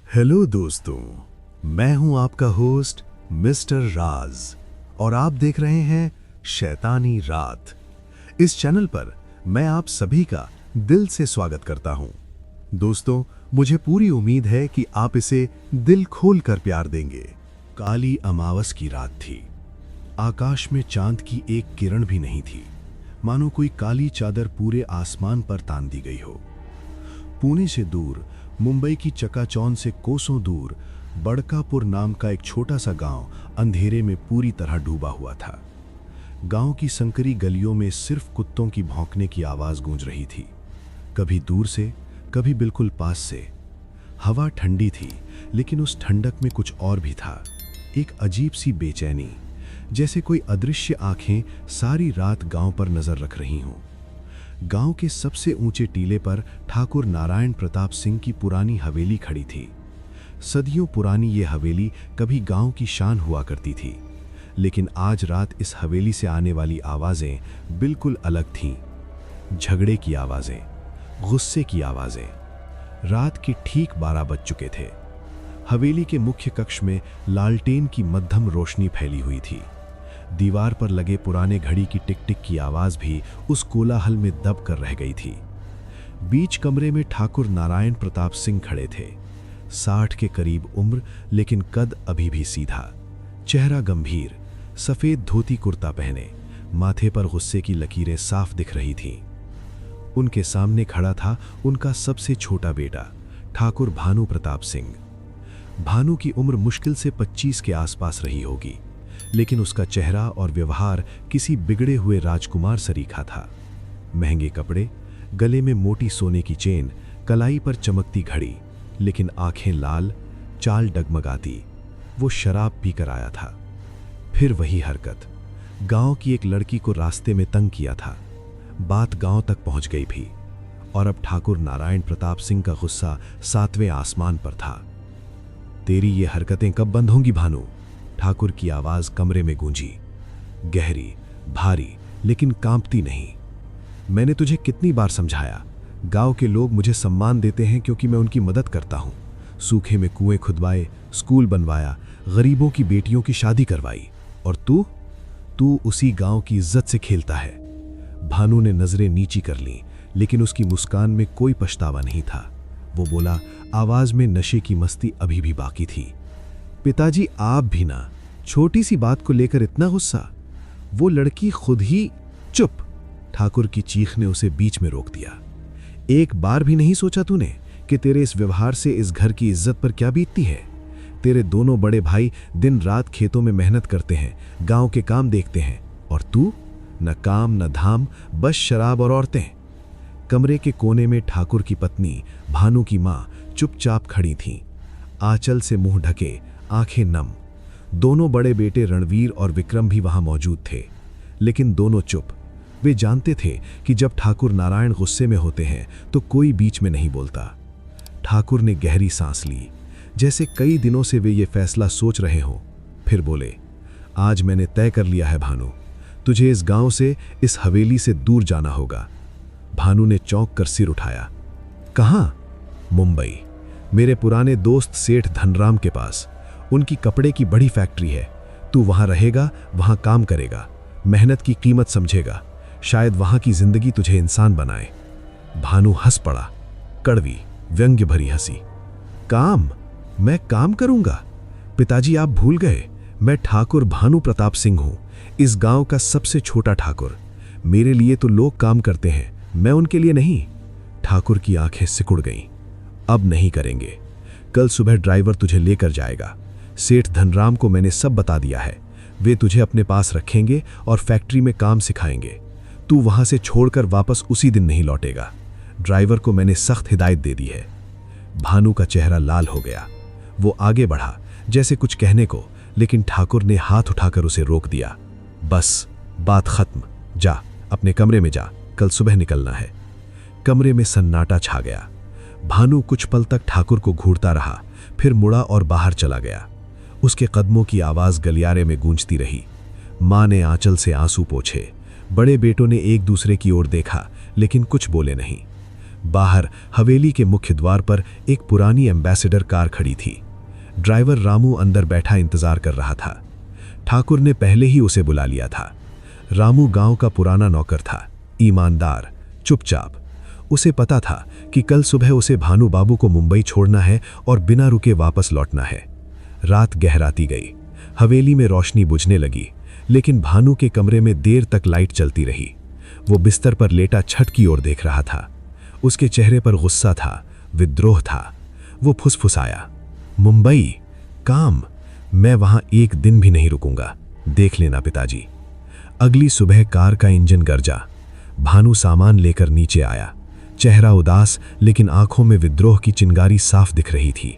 Hello दोस्तों, मैं हूं आपका होस्ट मिस्टर राज और आप देख रहे हैं शैतानी रात। इस चैनल पर मैं आप सभी का दिल से स्वागत करता हूं। दोस्तों, मुझे पूरी उम्मीद है कि आप इसे दिल खोल कर प्यार देंगे। काली अमावस की रात थी। आकाश में चांद की एक किरण भी नहीं थी, मानो कोई काली चादर पूरे आसमान पर तान दी गई हो। पुणे से दूर, मुंबई की चकाचौंध से कोसों दूर, बड़कापुर नाम का एक छोटा सा गांव अंधेरे में पूरी तरह डूबा हुआ था। गांव की संकरी गलियों में सिर्फ कुत्तों की भौंकने की आवाज गूंज रही थी, कभी दूर से, कभी बिल्कुल पास से। हवा ठंडी थी, लेकिन उस ठंडक में कुछ और भी था, एक अजीब सी बेचैनी, जैसे कोई अदृश्य आंखें सारी रात गांव पर नजर रख रही हों। गांव के सबसे ऊंचे टीले पर ठाकुर नारायण प्रताप सिंह की पुरानी हवेली खड़ी थी। सदियों पुरानी ये हवेली कभी गांव की शान हुआ करती थी, लेकिन आज रात इस हवेली से आने वाली आवाजें बिल्कुल अलग थीं। झगड़े की आवाजें, गुस्से की आवाजें। रात के ठीक 12 बज चुके थे। हवेली के मुख्य कक्ष में लालटेन की मध्यम रोशनी फैली हुई थी। दीवार पर लगे पुराने घड़ी की टिक टिक की आवाज भी उस कोलाहल में दब कर रह गई थी। बीच कमरे में ठाकुर नारायण प्रताप सिंह खड़े थे। 60 के करीब उम्र, लेकिन कद अभी भी सीधा, चेहरा गंभीर, सफेद धोती कुर्ता पहने, माथे पर गुस्से की लकीरें साफ दिख रही थीं। उनके सामने खड़ा था उनका सबसे छोटा बेटा ठाकुर भानु प्रताप सिंह। भानु की उम्र मुश्किल से 25 के आसपास रही होगी, लेकिन उसका चेहरा और व्यवहार किसी बिगड़े हुए राजकुमार सरीखा था। महंगे कपड़े, गले में मोटी सोने की चेन, कलाई पर चमकती घड़ी, लेकिन आंखें लाल, चाल डगमगाती। वो शराब पीकर आया था। फिर वही हरकत, गांव की एक लड़की को रास्ते में तंग किया था। बात गांव तक पहुंच गई भी, और अब ठाकुर नारायण प्रताप सिंह का गुस्सा 7वें आसमान पर था। तेरी ये हरकतें कब बंद होंगी भानु? ठाकुर की आवाज कमरे में गूंजी, गहरी, भारी, लेकिन कांपती नहीं। मैंने तुझे कितनी बार समझाया, गांव के लोग मुझे सम्मान देते हैं क्योंकि मैं उनकी मदद करता हूं। सूखे में कुएं खुदवाए, स्कूल बनवाया, गरीबों की बेटियों की शादी करवाई, और तू उसी गांव की इज्जत से खेलता है। भानु ने नजरें नीची कर लीं, लेकिन उसकी मुस्कान में कोई पछतावा नहीं था। वो बोला, आवाज में नशे की मस्ती अभी भी बाकी थी। पिताजी, आप भी ना, छोटी सी बात को लेकर इतना गुस्सा? वो लड़की खुद ही। चुप! ठाकुर की चीख ने उसे बीच में रोक दिया। एक बार भी नहीं सोचा तूने कि तेरे इस व्यवहार से इस घर की इज्जत पर क्या बीतती है? तेरे दोनों बड़े भाई दिन रात खेतों में मेहनत करते हैं, गांव के काम देखते हैं, और तू न काम न धाम, बस शराब और औरतें। कमरे के कोने में ठाकुर की पत्नी भानु की मां चुपचाप खड़ी थीं, आंचल से मुंह ढके, आंखें नम। दोनों बड़े बेटे रणवीर और विक्रम भी वहां मौजूद थे, लेकिन दोनों चुप। वे जानते थे कि जब ठाकुर नारायण गुस्से में होते हैं तो कोई बीच में नहीं बोलता। ठाकुर ने गहरी सांस ली, जैसे कई दिनों से वे ये फैसला सोच रहे हों। फिर बोले, आज मैंने तय कर लिया है भानु, तुझे इस गांव से, इस हवेली से दूर जाना होगा। भानु ने चौंक कर सिर उठाया। कहां? मुंबई, मेरे पुराने दोस्त सेठ धनराम के पास। उनकी कपड़े की बड़ी फैक्ट्री है। तू वहां रहेगा, वहां काम करेगा, मेहनत की कीमत समझेगा। शायद वहां की जिंदगी तुझे इंसान बनाए। भानु हंस पड़ा, कड़वी, व्यंग्य भरी हंसी। काम? मैं काम करूंगा? पिताजी, आप भूल गए, मैं ठाकुर भानु प्रताप सिंह हूं, इस गांव का सबसे छोटा ठाकुर। मेरे लिए तो लोग काम करते हैं, मैं उनके लिए नहीं। ठाकुर की आंखें सिकुड़ गईं। अब नहीं करेंगे। कल सुबह ड्राइवर तुझे लेकर जाएगा। सेठ धनराम को मैंने सब बता दिया है। वे तुझे अपने पास रखेंगे और फैक्ट्री में काम सिखाएंगे। तू वहां से छोड़कर वापस उसी दिन नहीं लौटेगा। ड्राइवर को मैंने सख्त हिदायत दे दी है। भानु का चेहरा लाल हो गया। वो आगे बढ़ा, जैसे कुछ कहने को, लेकिन ठाकुर ने हाथ उठाकर उसे रोक दिया। बस, बात खत्म। जा, अपने कमरे में जा, कल सुबह निकलना है। कमरे में सन्नाटा छा गया। भानु कुछ पल तक ठाकुर को घूरता रहा, फिर मुड़ा और बाहर चला गया। उसके कदमों की आवाज गलियारे में गूंजती रही। मां ने आंचल से आंसू पोंछे। बड़े बेटों ने एक दूसरे की ओर देखा, लेकिन कुछ बोले नहीं। बाहर हवेली के मुख्य द्वार पर एक पुरानी एम्बेसडर कार खड़ी थी। ड्राइवर रामू अंदर बैठा इंतजार कर रहा था। ठाकुर ने पहले ही उसे बुला लिया था। रामू गांव का पुराना नौकर था, ईमानदार, चुपचाप। उसे पता था कि कल सुबह उसे भानु बाबू को मुंबई छोड़ना है और बिना रुके वापस लौटना है। रात गहराती गई, हवेली में रोशनी बुझने लगी, लेकिन भानु के कमरे में देर तक लाइट चलती रही। वो बिस्तर पर लेटा छत की ओर देख रहा था। उसके चेहरे पर गुस्सा था, विद्रोह था। वो फुसफुसाया, मुंबई, काम, मैं वहां एक दिन भी नहीं रुकूंगा, देख लेना पिताजी। अगली सुबह कार का इंजन गरजा। भानु सामान लेकर नीचे आया। चेहरा उदास, लेकिन आंखों में विद्रोह की चिंगारी साफ दिख रही थी।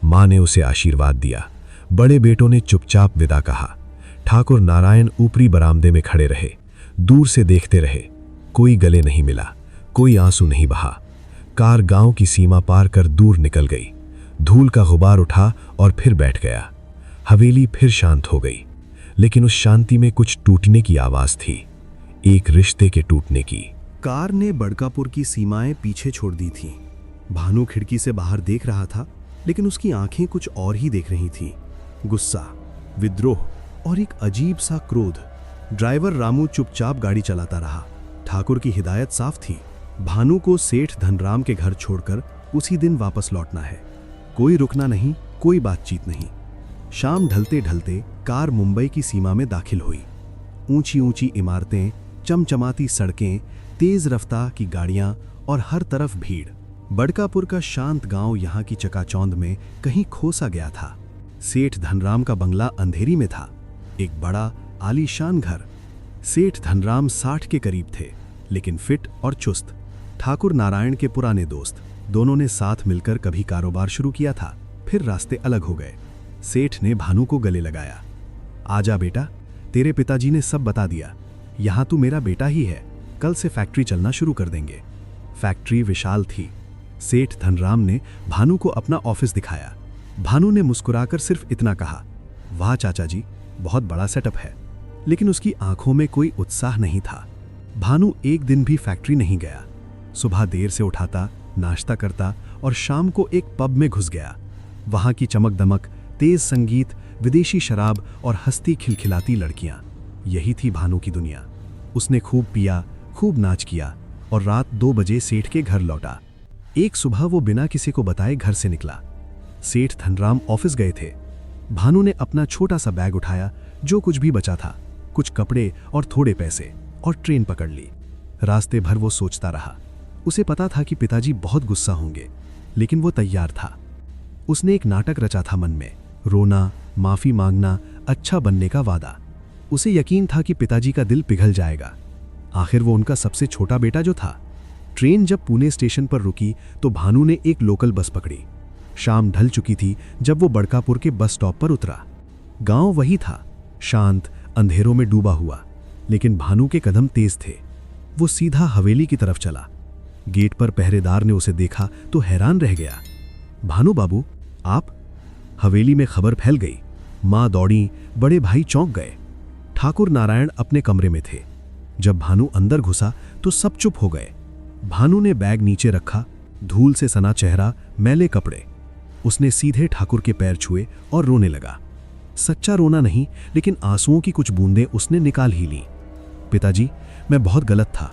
मां ने उसे आशीर्वाद दिया। बड़े बेटों ने चुपचाप विदा कहा। ठाकुर नारायण ऊपरी बरामदे में खड़े रहे, दूर से देखते रहे। कोई गले नहीं मिला, कोई आंसू नहीं बहा। कार गांव की सीमा पार कर दूर निकल गई। धूल का गुबार उठा और फिर बैठ गया। हवेली फिर शांत हो गई, लेकिन उस शांति में कुछ टूटने की आवाज थी, एक रिश्ते के टूटने की। कार ने बड़कापुर की सीमाएं पीछे छोड़ दी थीं। भानु खिड़की से बाहर देख रहा था, लेकिन उसकी आंखें कुछ और ही देख रही थीं। गुस्सा, विद्रोह और एक अजीब सा क्रोध। ड्राइवर रामू चुपचाप गाड़ी चलाता रहा। ठाकुर की हिदायत साफ थी, भानु को सेठ धनराम के घर छोड़कर उसी दिन वापस लौटना है। कोई रुकना नहीं, कोई बातचीत नहीं। शाम ढलते ढलते कार मुंबई की सीमा में दाखिल हुई। ऊंची ऊंची इमारतें, चमचमाती सड़कें, तेज रफ्तार की गाड़ियां और हर तरफ भीड़। बड़कापुर का शांत गांव यहां की चकाचौंध में कहीं खोसा गया था। सेठ धनराम का बंगला अंधेरी में था, एक बड़ा आलीशान घर। सेठ धनराम 60 के करीब थे, लेकिन फिट और चुस्त। ठाकुर नारायण के पुराने दोस्त, दोनों ने साथ मिलकर कभी कारोबार शुरू किया था, फिर रास्ते अलग हो गए। सेठ ने भानु को गले लगाया। आजा बेटा, तेरे पिताजी ने सब बता दिया। यहां तू मेरा बेटा ही है, कल से फैक्ट्री चलना शुरू कर देंगे। फैक्ट्री विशाल थी। सेठ धनराम ने भानु को अपना ऑफिस दिखाया। भानु ने मुस्कुराकर सिर्फ इतना कहा, वाह चाचा जी, बहुत बड़ा सेटअप है। लेकिन उसकी आंखों में कोई उत्साह नहीं था। भानु एक दिन भी फैक्ट्री नहीं गया। सुबह देर से उठाता, नाश्ता करता और शाम को एक पब में घुस गया। वहां की चमक दमक, तेज संगीत, विदेशी शराब और हंसती खिलखिलाती लड़कियां, यही थी भानु की दुनिया। उसने खूब पिया, खूब नाच किया और रात 2 बजे सेठ के घर लौटा। एक सुबह वो बिना किसी को बताए घर से निकला। सेठ धनराम ऑफिस गए थे। भानु ने अपना छोटा सा बैग उठाया, जो कुछ भी बचा था, कुछ कपड़े और थोड़े पैसे, और ट्रेन पकड़ ली। रास्ते भर वो सोचता रहा। उसे पता था कि पिताजी बहुत गुस्सा होंगे, लेकिन वो तैयार था। उसने एक नाटक रचा था मन में, रोना, माफी मांगना, अच्छा बनने का वादा। उसे यकीन था कि पिताजी का दिल पिघल जाएगा। आखिर वो उनका सबसे छोटा बेटा जो था। ट्रेन जब पुणे स्टेशन पर रुकी तो भानु ने एक लोकल बस पकड़ी। शाम ढल चुकी थी जब वो बड़कापुर के बस स्टॉप पर उतरा। गांव वही था, शांत, अंधेरों में डूबा हुआ, लेकिन भानु के कदम तेज थे। वो सीधा हवेली की तरफ चला। गेट पर पहरेदार ने उसे देखा तो हैरान रह गया। भानु बाबू, आप? हवेली में खबर फैल गई। मां दौड़ी, बड़े भाई चौंक गए। ठाकुर नारायण अपने कमरे में थे। जब भानु अंदर घुसा तो सब चुप हो गए। भानु ने बैग नीचे रखा, धूल से सना चेहरा, मैले कपड़े। उसने सीधे ठाकुर के पैर छुए और रोने लगा। सच्चा रोना नहीं, लेकिन आंसुओं की कुछ बूंदें उसने निकाल ही ली। पिताजी, मैं बहुत गलत था।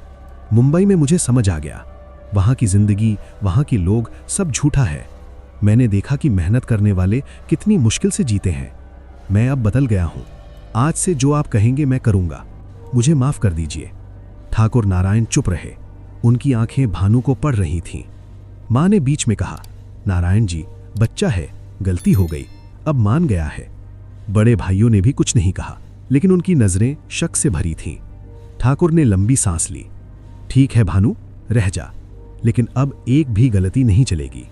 मुंबई में मुझे समझ आ गया, वहां की जिंदगी, वहां के लोग, सब झूठा है। मैंने देखा कि मेहनत करने वाले कितनी मुश्किल से जीते हैं। मैं अब बदल गया हूं। आज से जो आप कहेंगे मैं करूंगा। मुझे माफ कर दीजिए। ठाकुर नारायण चुप रहे। उनकी आंखें भानु को पड़ रही थीं। मां ने बीच में कहा, नारायण जी, बच्चा है, गलती हो गई, अब मान गया है। बड़े भाइयों ने भी कुछ नहीं कहा, लेकिन उनकी नजरें शक से भरी थीं। ठाकुर ने लंबी सांस ली। ठीक है भानु, रह जा, लेकिन अब एक भी गलती नहीं चलेगी।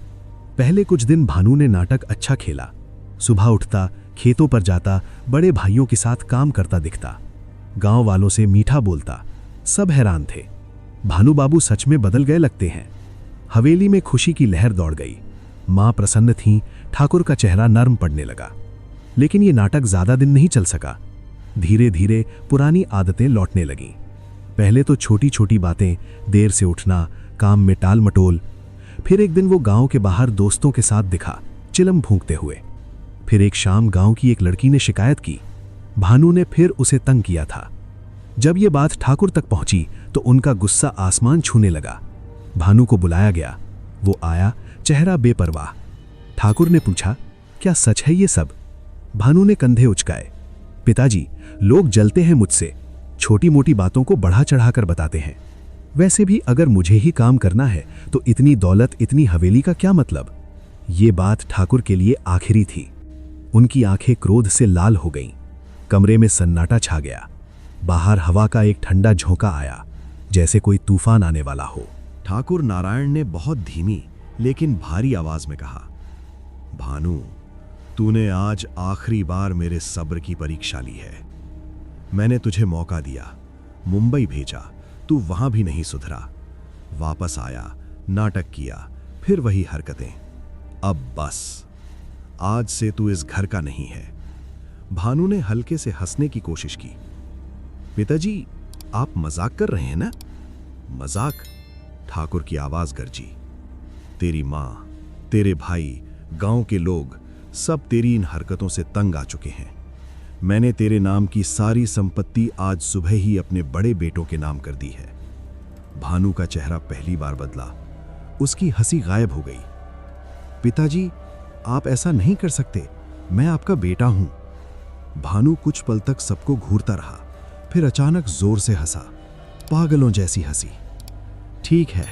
पहले कुछ दिन भानु ने नाटक अच्छा खेला। सुबह उठता, खेतों पर जाता, बड़े भाइयों के साथ काम करता दिखता, गांव वालों से मीठा बोलता। सब हैरान थे, भानु बाबू सच में बदल गए लगते हैं। हवेली में खुशी की लहर दौड़ गई। मां प्रसन्न थीं, ठाकुर का चेहरा नर्म पड़ने लगा। लेकिन ये नाटक ज्यादा दिन नहीं चल सका। धीरे धीरे पुरानी आदतें लौटने लगीं। पहले तो छोटी छोटी बातें, देर से उठना, काम में टाल मटोल। फिर एक दिन वो गांव के बाहर दोस्तों के साथ दिखा, चिलम भूंकते हुए। फिर एक शाम गांव की एक लड़की ने शिकायत की, भानु ने फिर उसे तंग किया था। जब ये बात ठाकुर तक पहुंची तो उनका गुस्सा आसमान छूने लगा। भानु को बुलाया गया। वो आया, चेहरा बेपरवाह। ठाकुर ने पूछा, क्या सच है ये सब? भानु ने कंधे उचकाए। पिताजी, लोग जलते हैं मुझसे, छोटी मोटी बातों को बढ़ा चढ़ाकर बताते हैं। वैसे भी अगर मुझे ही काम करना है तो इतनी दौलत, इतनी हवेली का क्या मतलब? ये बात ठाकुर के लिए आखिरी थी। उनकी आंखें क्रोध से लाल हो गईं। कमरे में सन्नाटा छा गया। बाहर हवा का एक ठंडा झोंका आया, जैसे कोई तूफान आने वाला हो। ठाकुर नारायण ने बहुत धीमी लेकिन भारी आवाज में कहा, भानु, तूने आज आखिरी बार मेरे सब्र की परीक्षा ली है। मैंने तुझे मौका दिया, मुंबई भेजा, तू वहां भी नहीं सुधरा। वापस आया, नाटक किया, फिर वही हरकतें। अब बस, आज से तू इस घर का नहीं है। भानु ने हल्के से हंसने की कोशिश की। पिताजी, आप मजाक कर रहे हैं ना? मजाक? ठाकुर की आवाज गरजी। तेरी मां, तेरे भाई, गांव के लोग सब तेरी इन हरकतों से तंग आ चुके हैं। मैंने तेरे नाम की सारी संपत्ति आज सुबह ही अपने बड़े बेटों के नाम कर दी है। भानु का चेहरा पहली बार बदला। उसकी हंसी गायब हो गई। पिताजी, आप ऐसा नहीं कर सकते, मैं आपका बेटा हूं। भानु कुछ पल तक सबको घूरता रहा, फिर अचानक जोर से हंसा, पागलों जैसी हंसी। ठीक है,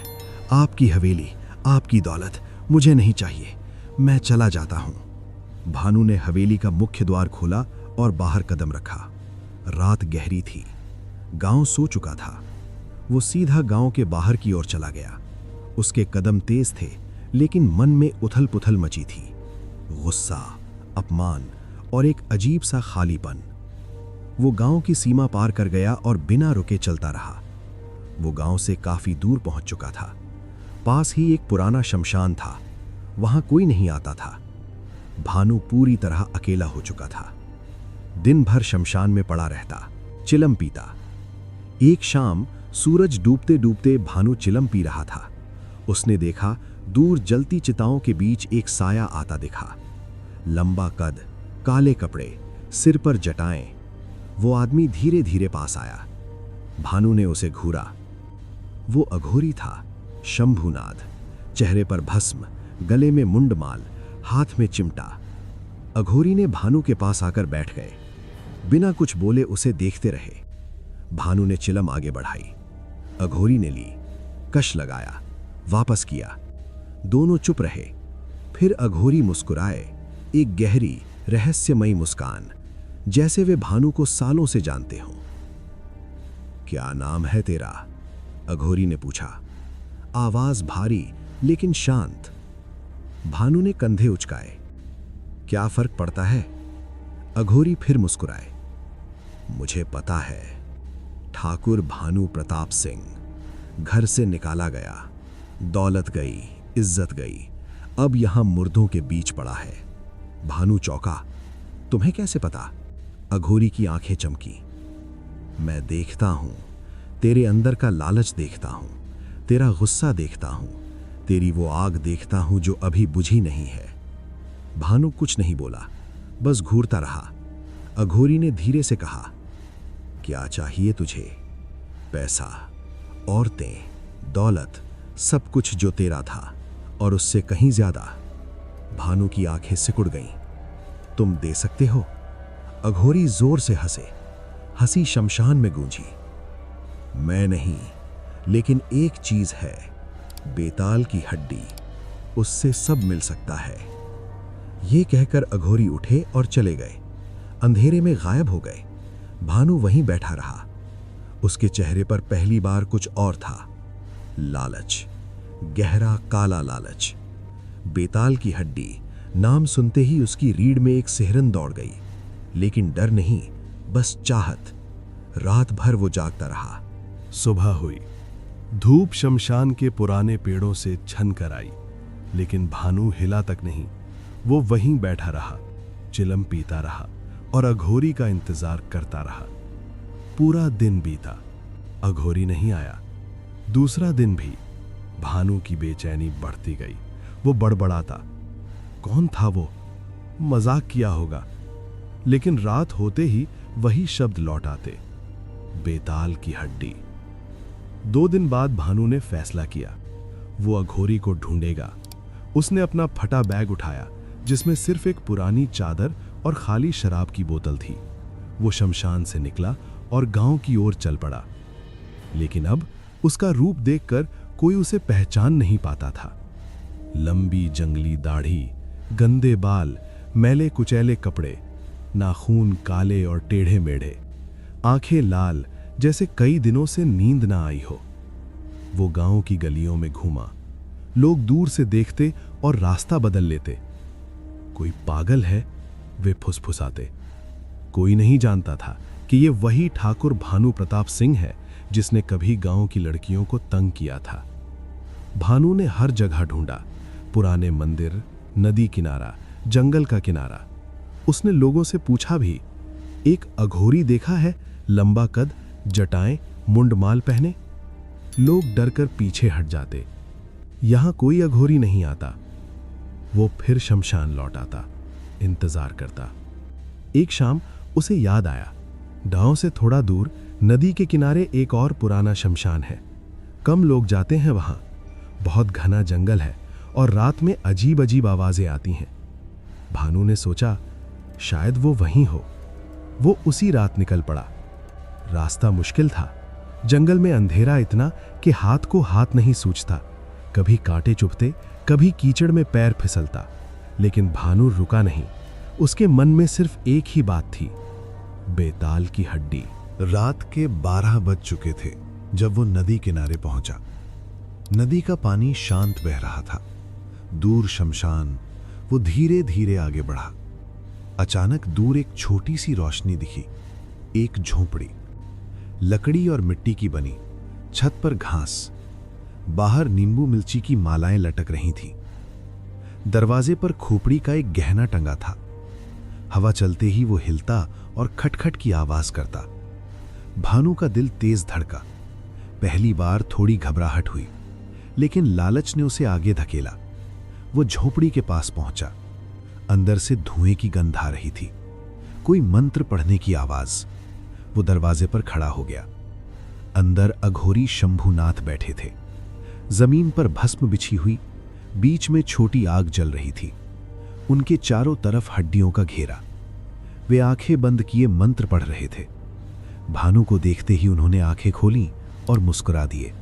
आपकी हवेली, आपकी दौलत मुझे नहीं चाहिए, मैं चला जाता हूं। भानु ने हवेली का मुख्य द्वार खोला और बाहर कदम रखा। रात गहरी थी, गांव सो चुका था। वो सीधा गांव के बाहर की ओर चला गया। उसके कदम तेज थे, लेकिन मन में उथल पुथल मची थी। गुस्सा, अपमान और एक अजीब सा खालीपन। वो गांव की सीमा पार कर गया और बिना रुके चलता रहा। वो गांव से काफी दूर पहुंच चुका था। पास ही एक पुराना शमशान था, वहां कोई नहीं आता था। भानु पूरी तरह अकेला हो चुका था। दिन भर शमशान में पड़ा रहता, चिलम पीता। एक शाम सूरज डूबते डूबते भानु चिलम पी रहा था। उसने देखा, दूर जलती चिताओं के बीच एक साया आता दिखा। लंबा कद, काले कपड़े, सिर पर जटाएं। वो आदमी धीरे धीरे पास आया। भानु ने उसे घूरा। वो अघोरी था, शंभुनाद, चेहरे पर भस्म, गले में मुंडमाल, हाथ में चिमटा। अघोरी ने भानु के पास आकर बैठ गए। बिना कुछ बोले उसे देखते रहे। भानु ने चिलम आगे बढ़ाई। अघोरी ने ली, कश लगाया, वापस किया। दोनों चुप रहे। फिर अघोरी मुस्कुराए, एक गहरी रहस्यमयी मुस्कान, जैसे वे भानु को सालों से जानते हों। क्या नाम है तेरा? अघोरी ने पूछा। आवाज भारी लेकिन शांत। भानु ने कंधे उचकाए। क्या फर्क पड़ता है? अघोरी फिर मुस्कुराए। मुझे पता है, ठाकुर भानु प्रताप सिंह। घर से निकाला गया, दौलत गई, इज्जत गई, अब यहां मुर्दों के बीच पड़ा है। भानु चौंका। तुम्हें कैसे पता? अघोरी की आंखें चमकी। मैं देखता हूं, तेरे अंदर का लालच देखता हूं, तेरा गुस्सा देखता हूं, तेरी वो आग देखता हूं जो अभी बुझी नहीं है। भानु कुछ नहीं बोला, बस घूरता रहा। अघोरी ने धीरे से कहा, क्या चाहिए तुझे? पैसा, औरतें, दौलत, सब कुछ जो तेरा था और उससे कहीं ज्यादा। भानु की आंखें सिकुड़ गईं। तुम दे सकते हो? अघोरी जोर से हंसे। हंसी शमशान में गूंजी। मैं नहीं, लेकिन एक चीज है, बेताल की हड्डी, उससे सब मिल सकता है। ये कहकर अघोरी उठे और चले गए। अंधेरे में गायब हो गए। भानु वहीं बैठा रहा। उसके चेहरे पर पहली बार कुछ और था, लालच, गहरा काला लालच। बेताल की हड्डी, नाम सुनते ही उसकी रीढ़ में एक सिहरन दौड़ गई, लेकिन डर नहीं, बस चाहत। रात भर वो जागता रहा। सुबह हुई। धूप शमशान के पुराने पेड़ों से छन कर आई, लेकिन भानु हिला तक नहीं। वो वहीं बैठा रहा, चिलम पीता रहा और अघोरी का इंतजार करता रहा। पूरा दिन बीता। अघोरी नहीं आया। दूसरा दिन भी भानु की बेचैनी बढ़ती गई। वो बड़बड़ाता, कौन था वो? मजाक किया होगा। लेकिन रात होते ही वही शब्द लौट आते, बेताल की हड्डी। 2 दिन बाद भानु ने फैसला किया, वो अघोरी को ढूंढेगा। उसने अपना फटा बैग उठाया जिसमें सिर्फ एक पुरानी चादर और खाली शराब की बोतल थी। वो शमशान से निकला और गांव की ओर चल पड़ा। लेकिन अब उसका रूप देखकर कोई उसे पहचान नहीं पाता था। लंबी जंगली दाढ़ी, गंदे बाल, मैले कुचैले कपड़े, नाखून काले और टेढ़े मेढ़े, आंखें लाल जैसे कई दिनों से नींद ना आई हो। वो गांव की गलियों में घूमा। लोग दूर से देखते और रास्ता बदल लेते। कोई पागल है, वे फुसफुसाते। कोई नहीं जानता था कि ये वही ठाकुर भानु प्रताप सिंह है जिसने कभी गांव की लड़कियों को तंग किया था। भानु ने हर जगह ढूंढा, पुराने मंदिर, नदी किनारा, जंगल का किनारा। उसने लोगों से पूछा भी, एक अघोरी देखा है, लंबा कद, जटाएं, मुंडमाल पहने? लोग डरकर पीछे हट जाते। यहां कोई अघोरी नहीं आता। वो फिर शमशान लौट आता, इंतजार करता। एक शाम उसे याद आया, गांव से थोड़ा दूर नदी के किनारे एक और पुराना शमशान है। कम लोग जाते हैं वहां। बहुत घना जंगल है और रात में अजीब अजीब आवाजें आती हैं। भानु ने सोचा, शायद वो वहीं हो। वो उसी रात निकल पड़ा। रास्ता मुश्किल था। जंगल में अंधेरा इतना कि हाथ को हाथ नहीं सूझता। कभी कांटे चुभते, कभी कीचड़ में पैर फिसलता। लेकिन भानु रुका नहीं। उसके मन में सिर्फ एक ही बात थी, बेताल की हड्डी। रात के 12 बज चुके थे जब वो नदी किनारे पहुंचा। नदी का पानी शांत बह रहा था। दूर शमशान। वो धीरे धीरे आगे बढ़ा। अचानक दूर एक छोटी सी रोशनी दिखी। एक झोंपड़ी, लकड़ी और मिट्टी की बनी, छत पर घास, बाहर नींबू मिर्ची की मालाएं लटक रही थीं। दरवाजे पर खोपड़ी का एक गहना टंगा था। हवा चलते ही वो हिलता और खटखट की आवाज करता। भानु का दिल तेज धड़का। पहली बार थोड़ी घबराहट हुई, लेकिन लालच ने उसे आगे धकेला। वो झोपड़ी के पास पहुंचा। अंदर से धुएं की गंध आ रही थी, कोई मंत्र पढ़ने की आवाज। वो दरवाजे पर खड़ा हो गया। अंदर अघोरी शंभुनाथ बैठे थे। जमीन पर भस्म बिछी हुई, बीच में छोटी आग जल रही थी। उनके चारों तरफ हड्डियों का घेरा। वे आंखें बंद किए मंत्र पढ़ रहे थे। भानु को देखते ही उन्होंने आंखें खोलीं और मुस्कुरा दिए।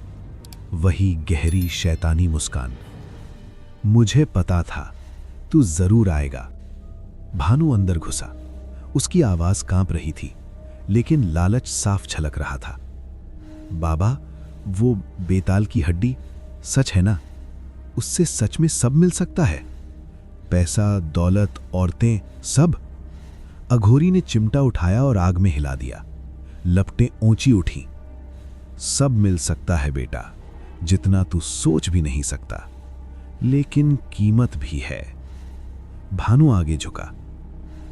वही गहरी शैतानी मुस्कान। मुझे पता था तू जरूर आएगा। भानु अंदर घुसा। उसकी आवाज कांप रही थी, लेकिन लालच साफ झलक रहा था। बाबा, वो बेताल की हड्डी सच है ना? उससे सच में सब मिल सकता है? पैसा, दौलत, औरतें, सब? अघोरी ने चिमटा उठाया और आग में हिला दिया। लपटें ऊंची उठी। सब मिल सकता है बेटा, जितना तू सोच भी नहीं सकता, लेकिन कीमत भी है। भानु आगे झुका।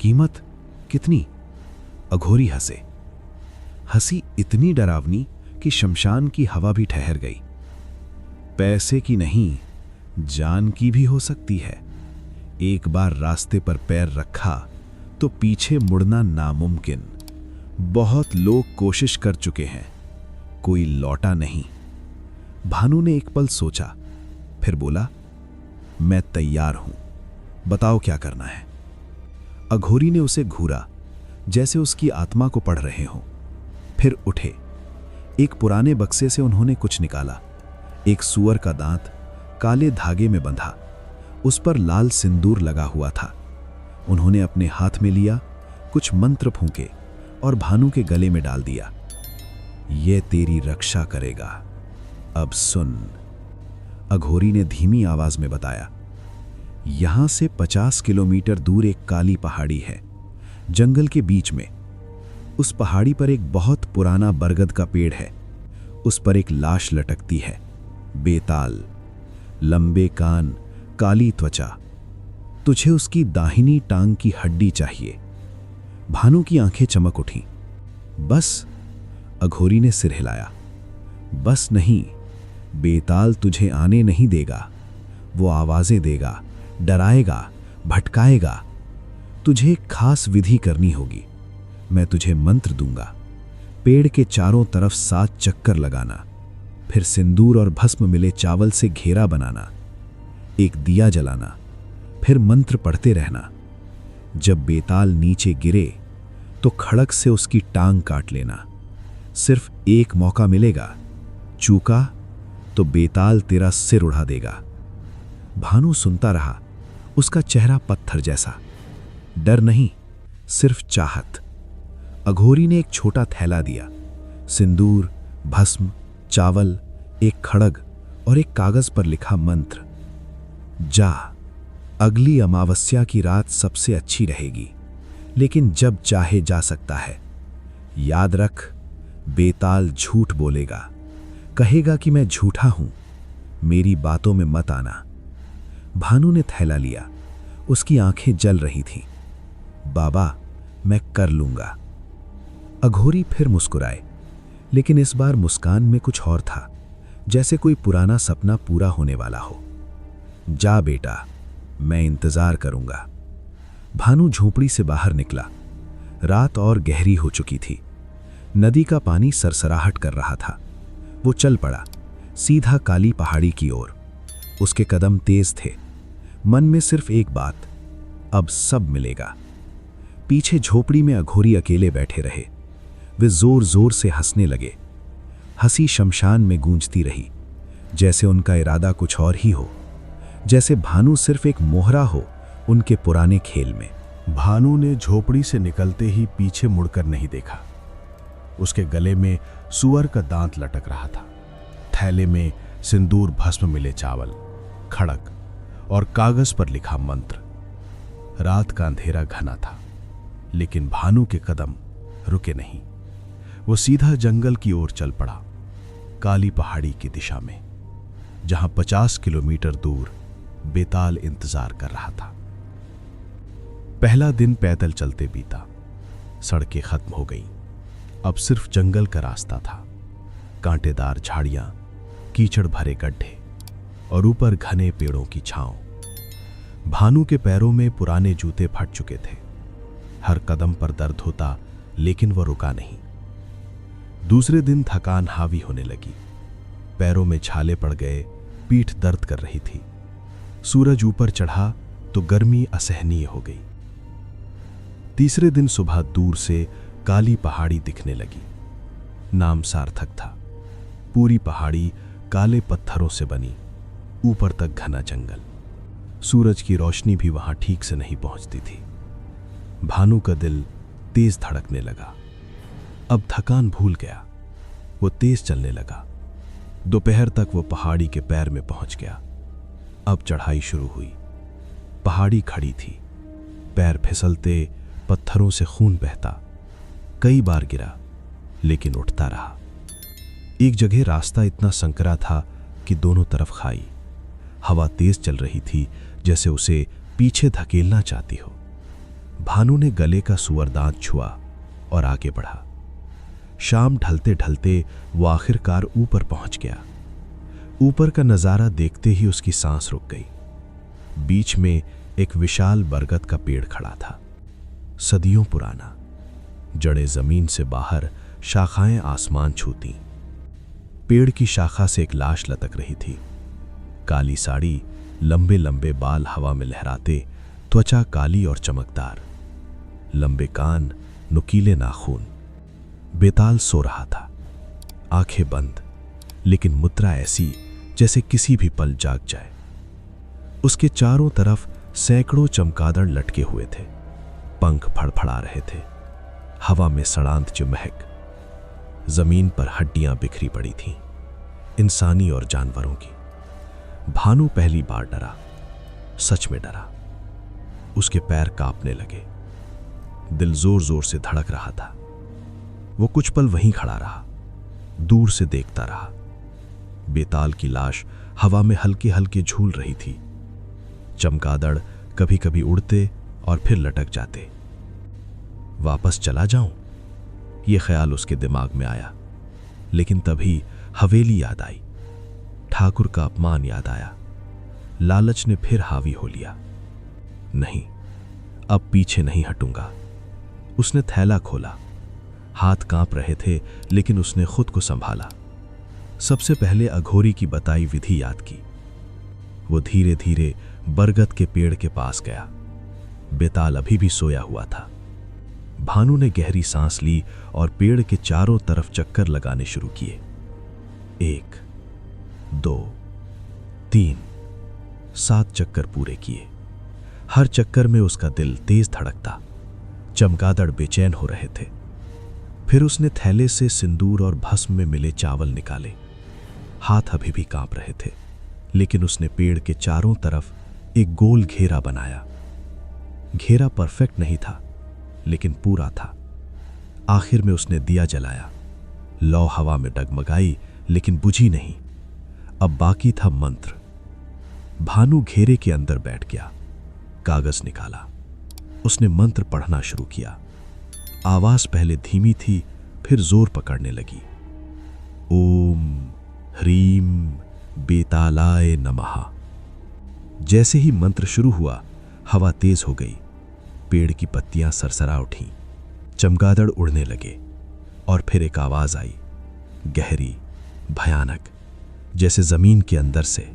कीमत कितनी? अघोरी हंसे। हंसी इतनी डरावनी कि शमशान की हवा भी ठहर गई। पैसे की नहीं, जान की भी हो सकती है। एक बार रास्ते पर पैर रखा तो पीछे मुड़ना नामुमकिन। बहुत लोग कोशिश कर चुके हैं, कोई लौटा नहीं। भानु ने एक पल सोचा, फिर बोला, मैं तैयार हूं, बताओ क्या करना है। अघोरी ने उसे घूरा, जैसे उसकी आत्मा को पढ़ रहे हों। फिर उठे। एक पुराने बक्से से उन्होंने कुछ निकाला। एक सूअर का दांत, काले धागे में बंधा, उस पर लाल सिंदूर लगा हुआ था। उन्होंने अपने हाथ में लिया, कुछ मंत्र फूंके और भानु के गले में डाल दिया। ये तेरी रक्षा करेगा, अब सुन। अघोरी ने धीमी आवाज में बताया, यहां से 50 किलोमीटर दूर एक काली पहाड़ी है, जंगल के बीच में। उस पहाड़ी पर एक बहुत पुराना बरगद का पेड़ है। उस पर एक लाश लटकती है, बेताल, लंबे कान, काली त्वचा। तुझे उसकी दाहिनी टांग की हड्डी चाहिए। भानु की आंखें चमक उठीं। बस? अघोरी ने सिर हिलाया। बस नहीं, बेताल तुझे आने नहीं देगा। वो आवाजें देगा, डराएगा, भटकाएगा। तुझे एक खास विधि करनी होगी। मैं तुझे मंत्र दूंगा। पेड़ के चारों तरफ 7 चक्कर लगाना, फिर सिंदूर और भस्म मिले चावल से घेरा बनाना, एक दिया जलाना, फिर मंत्र पढ़ते रहना। जब बेताल नीचे गिरे तो खड़क से उसकी टांग काट लेना। सिर्फ एक मौका मिलेगा, चूका तो बेताल तेरा सिर उड़ा देगा। भानु सुनता रहा, उसका चेहरा पत्थर जैसा। डर नहीं, सिर्फ चाहत। अघोरी ने एक छोटा थैला दिया, सिंदूर, भस्म, चावल, एक खड़ग और एक कागज पर लिखा मंत्र। जा, अगली अमावस्या की रात सबसे अच्छी रहेगी, लेकिन जब चाहे जा सकता है। याद रख, बेताल झूठ बोलेगा, कहेगा कि मैं झूठा हूं, मेरी बातों में मत आना। भानु ने थैला लिया, उसकी आंखें जल रही थीं। बाबा, मैं कर लूंगा। अघोरी फिर मुस्कुराए, लेकिन इस बार मुस्कान में कुछ और था, जैसे कोई पुराना सपना पूरा होने वाला हो। जा बेटा, मैं इंतजार करूंगा। भानु झोपड़ी से बाहर निकला। रात और गहरी हो चुकी थी। नदी का पानी सरसराहट कर रहा था। वो चल पड़ा, सीधा काली पहाड़ी की ओर। उसके कदम तेज थे। मन में सिर्फ एक बात, अब सब मिलेगा। पीछे झोपड़ी में अघोरी अकेले बैठे रहे। वे जोर जोर से हंसने लगे। हंसी शमशान में गूंजती रही, जैसे उनका इरादा कुछ और ही हो, जैसे भानु सिर्फ एक मोहरा हो उनके पुराने खेल में। भानु ने झोपड़ी से निकलते ही पीछे मुड़कर नहीं देखा। उसके गले में सुअर का दांत लटक रहा था। थैले में सिंदूर, भस्म मिले चावल, खड़क और कागज पर लिखा मंत्र। रात का अंधेरा घना था, लेकिन भानु के कदम रुके नहीं। वो सीधा जंगल की ओर चल पड़ा, काली पहाड़ी की दिशा में, जहां 50 किलोमीटर दूर बेताल इंतजार कर रहा था। पहला दिन पैदल चलते बीता। सड़कें खत्म हो गईं। अब सिर्फ जंगल का रास्ता था। कांटेदार झाड़ियां, कीचड़ भरे गड्ढे और ऊपर घने पेड़ों की छांव। भानु के पैरों में पुराने जूते फट चुके थे। हर कदम पर दर्द होता, लेकिन वह रुका नहीं। दूसरे दिन थकान हावी होने लगी। पैरों में छाले पड़ गए, पीठ दर्द कर रही थी। सूरज ऊपर चढ़ा तो गर्मी असहनीय हो गई। तीसरे दिन सुबह दूर से काली पहाड़ी दिखने लगी। नाम सार्थक था। पूरी पहाड़ी काले पत्थरों से बनी, ऊपर तक घना जंगल। सूरज की रोशनी भी वहां ठीक से नहीं पहुंचती थी। भानु का दिल तेज धड़कने लगा। अब थकान भूल गया। वो तेज चलने लगा। दोपहर तक वो पहाड़ी के पैर में पहुंच गया। अब चढ़ाई शुरू हुई। पहाड़ी खड़ी थी। पैर फिसलते, पत्थरों से खून बहता। कई बार गिरा, लेकिन उठता रहा। एक जगह रास्ता इतना संकरा था कि दोनों तरफ खाई। हवा तेज चल रही थी, जैसे उसे पीछे धकेलना चाहती हो। भानु ने गले का सुअर दांत छुआ और आगे बढ़ा। शाम ढलते ढलते वो आखिरकार ऊपर पहुंच गया। ऊपर का नजारा देखते ही उसकी सांस रुक गई। बीच में एक विशाल बरगद का पेड़ खड़ा था, सदियों पुराना। जड़ें जमीन से बाहर, शाखाएं आसमान छूती। पेड़ की शाखा से एक लाश लटक रही थी। काली साड़ी, लंबे लंबे बाल हवा में लहराते, त्वचा काली और चमकदार, लंबे कान, नुकीले नाखून। बेताल सो रहा था, आंखें बंद, लेकिन मुद्रा ऐसी जैसे किसी भी पल जाग जाए। उसके चारों तरफ सैकड़ों चमगादड़ लटके हुए थे। पंख फड़फड़ा रहे थे। हवा में सड़ांत जो महक। जमीन पर हड्डियां बिखरी पड़ी थीं, इंसानी और जानवरों की। भानु पहली बार डरा, सच में डरा। उसके पैर कांपने लगे। दिल जोर जोर से धड़क रहा था। वो कुछ पल वहीं खड़ा रहा, दूर से देखता रहा। बेताल की लाश हवा में हल्के हल्के झूल रही थी। चमगादड़ कभी कभी उड़ते और फिर लटक जाते। वापस चला जाऊं, ये ख्याल उसके दिमाग में आया, लेकिन तभी हवेली याद आई, ठाकुर का अपमान याद आया। लालच ने फिर हावी हो लिया। नहीं, अब पीछे नहीं हटूंगा। उसने थैला खोला। हाथ कांप रहे थे, लेकिन उसने खुद को संभाला। सबसे पहले अघोरी की बताई विधि याद की। वो धीरे धीरे बरगद के पेड़ के पास गया। बेताल अभी भी सोया हुआ था। भानु ने गहरी सांस ली और पेड़ के चारों तरफ चक्कर लगाने शुरू किए। 1, 2, 3, 7 चक्कर पूरे किए। हर चक्कर में उसका दिल तेज धड़कता। चमगादड़ बेचैन हो रहे थे। फिर उसने थैले से सिंदूर और भस्म में मिले चावल निकाले। हाथ अभी भी कांप रहे थे, लेकिन उसने पेड़ के चारों तरफ एक गोल घेरा बनाया। घेरा परफेक्ट नहीं था, लेकिन पूरा था। आखिर में उसने दिया जलाया। लौ हवा में डगमगाई, लेकिन बुझी नहीं। अब बाकी था मंत्र। भानु घेरे के अंदर बैठ गया। कागज निकाला। उसने मंत्र पढ़ना शुरू किया। आवाज पहले धीमी थी, फिर जोर पकड़ने लगी। ओम ह्रीम बेतालाय नमः। जैसे ही मंत्र शुरू हुआ, हवा तेज हो गई। पेड़ की पत्तियां सरसरा उठीं। चमगादड़ उड़ने लगे। और फिर एक आवाज आई, गहरी, भयानक, जैसे जमीन के अंदर से।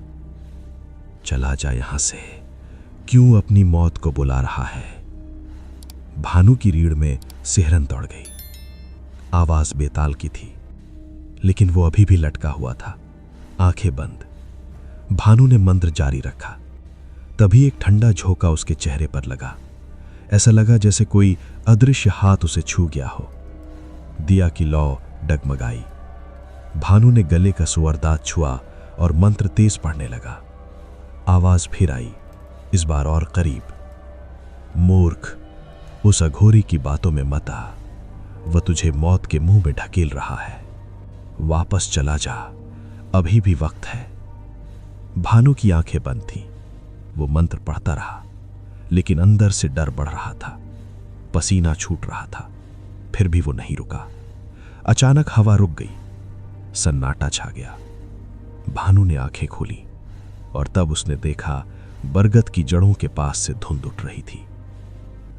चला जा यहां से, क्यों अपनी मौत को बुला रहा है? भानु की रीढ़ में सिहरन दौड़ गई। आवाज बेताल की थी, लेकिन वो अभी भी लटका हुआ था, आंखें बंद। भानु ने मंत्र जारी रखा। तभी एक ठंडा झोंका उसके चेहरे पर लगा। ऐसा लगा जैसे कोई अदृश्य हाथ उसे छू गया हो। दिया की लौ डगमगाई। भानु ने गले का सुअरदात छुआ और मंत्र तेज पढ़ने लगा। आवाज फिर आई, इस बार और करीब। मूर्ख, उस अघोरी की बातों में मत आ। वह तुझे मौत के मुंह में ढकेल रहा है। वापस चला जा, अभी भी वक्त है। भानु की आंखें बंद थीं। वो मंत्र पढ़ता रहा, लेकिन अंदर से डर बढ़ रहा था। पसीना छूट रहा था। फिर भी वो नहीं रुका। अचानक हवा रुक गई। सन्नाटा छा गया। भानु ने आंखें खोली और तब उसने देखा बरगद की जड़ों के पास से धुंध उठ रही थी।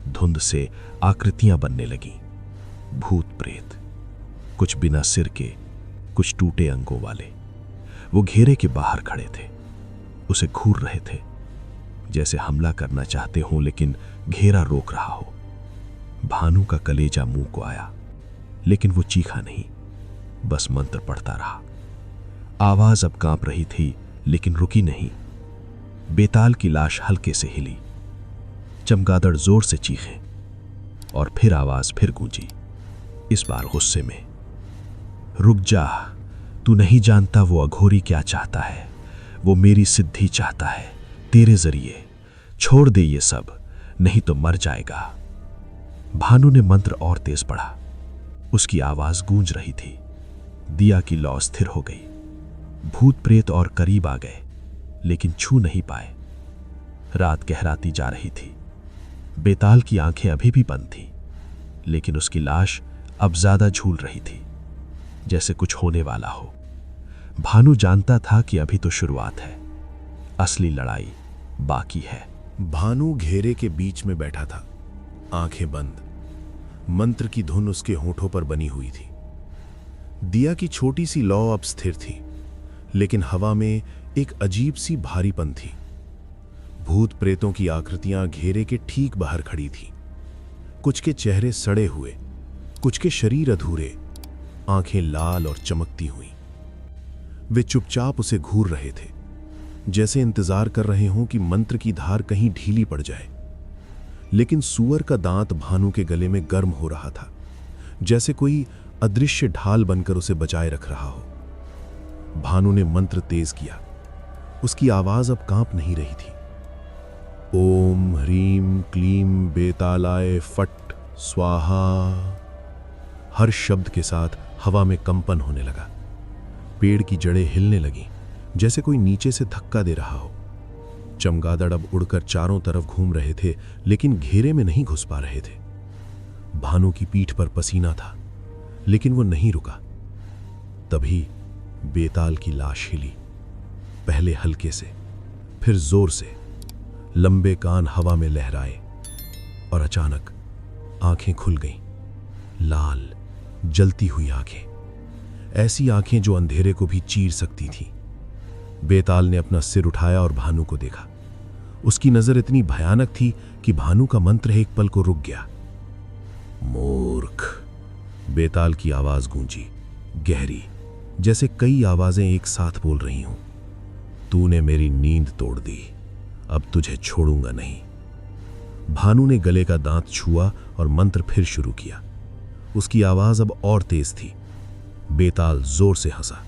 धुंध से आकृतियां बनने लगीं। भूत प्रेत, कुछ बिना सिर के, कुछ टूटे अंगों वाले। वो घेरे के बाहर खड़े थे। उसे घूर रहे थे, जैसे हमला करना चाहते हों, लेकिन घेरा रोक रहा हो। भानु का कलेजा मुंह को आया, लेकिन वो चीखा नहीं, बस मंत्र पढ़ता रहा। आवाज अब कांप रही थी, लेकिन रुकी नहीं। बेताल की लाश हल्के से हिली। चमगादड़ जोर से चीखे और फिर आवाज फिर गूंजी, इस बार गुस्से में। रुक जा, तू नहीं जानता वो अघोरी क्या चाहता है। वो मेरी सिद्धि चाहता है, तेरे जरिए। छोड़ दे ये सब, नहीं तो मर जाएगा। भानु ने मंत्र और तेज पढ़ा। उसकी आवाज गूंज रही थी। दिया की लौ स्थिर हो गई। भूत प्रेत और करीब आ गए, लेकिन छू नहीं पाए। रात गहराती जा रही थी। बेताल की आंखें अभी भी बंद थीं, लेकिन उसकी लाश अब ज्यादा झूल रही थी, जैसे कुछ होने वाला हो। भानु जानता था कि अभी तो शुरुआत है, असली लड़ाई बाकी है। भानु घेरे के बीच में बैठा था, आंखें बंद। मंत्र की धुन उसके होठों पर बनी हुई थी। दिया की छोटी सी लौ अब स्थिर थी, लेकिन हवा में एक अजीब सी भारीपन थी। भूत प्रेतों की आकृतियां घेरे के ठीक बाहर खड़ी थीं। कुछ के चेहरे सड़े हुए, कुछ के शरीर अधूरे, आंखें लाल और चमकती हुई। वे चुपचाप उसे घूर रहे थे, जैसे इंतजार कर रहे हों कि मंत्र की धार कहीं ढीली पड़ जाए। लेकिन सूअर का दांत भानु के गले में गर्म हो रहा था, जैसे कोई अदृश्य ढाल बनकर उसे बचाए रख रहा हो। भानु ने मंत्र तेज किया। उसकी आवाज अब कांप नहीं रही थी। ओम ह्रीम क्लीम बेतालाय फट स्वाहा। हर शब्द के साथ हवा में कंपन होने लगा। पेड़ की जड़ें हिलने लगीं, जैसे कोई नीचे से धक्का दे रहा हो। चमगादड़ अब उड़कर चारों तरफ घूम रहे थे, लेकिन घेरे में नहीं घुस पा रहे थे। भानु की पीठ पर पसीना था, लेकिन वो नहीं रुका। तभी बेताल की लाश हिली, पहले हल्के से, फिर जोर से। लंबे कान हवा में लहराए और अचानक आंखें खुल गईं, लाल जलती हुई आंखें, ऐसी आंखें जो अंधेरे को भी चीर सकती थीं। बेताल ने अपना सिर उठाया और भानु को देखा। उसकी नजर इतनी भयानक थी कि भानु का मंत्र एक पल को रुक गया। मूर्ख, बेताल की आवाज गूंजी, गहरी, जैसे कई आवाजें एक साथ बोल रही हूं। तूने मेरी नींद तोड़ दी, अब तुझे छोड़ूंगा नहीं। भानु ने गले का दांत छुआ और मंत्र फिर शुरू किया। उसकी आवाज अब और तेज थी। बेताल जोर से हंसा,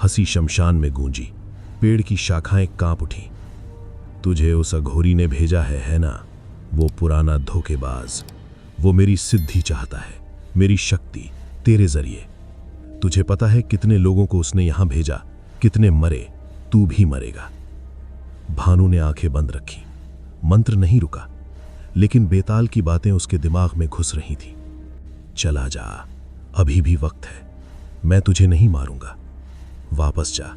हंसी शमशान में गूंजी, पेड़ की शाखाएं कांप उठी। तुझे उस अघोरी ने भेजा है ना? वो पुराना धोखेबाज, वो मेरी सिद्धि चाहता है, मेरी शक्ति तेरे जरिए। तुझे पता है कितने लोगों को उसने यहां भेजा, कितने मरे, तू भी मरेगा। भानु ने आंखें बंद रखी। मंत्र नहीं रुका, लेकिन बेताल की बातें उसके दिमाग में घुस रही थी। चला जा, अभी भी वक्त है, मैं तुझे नहीं मारूंगा। वापस जा,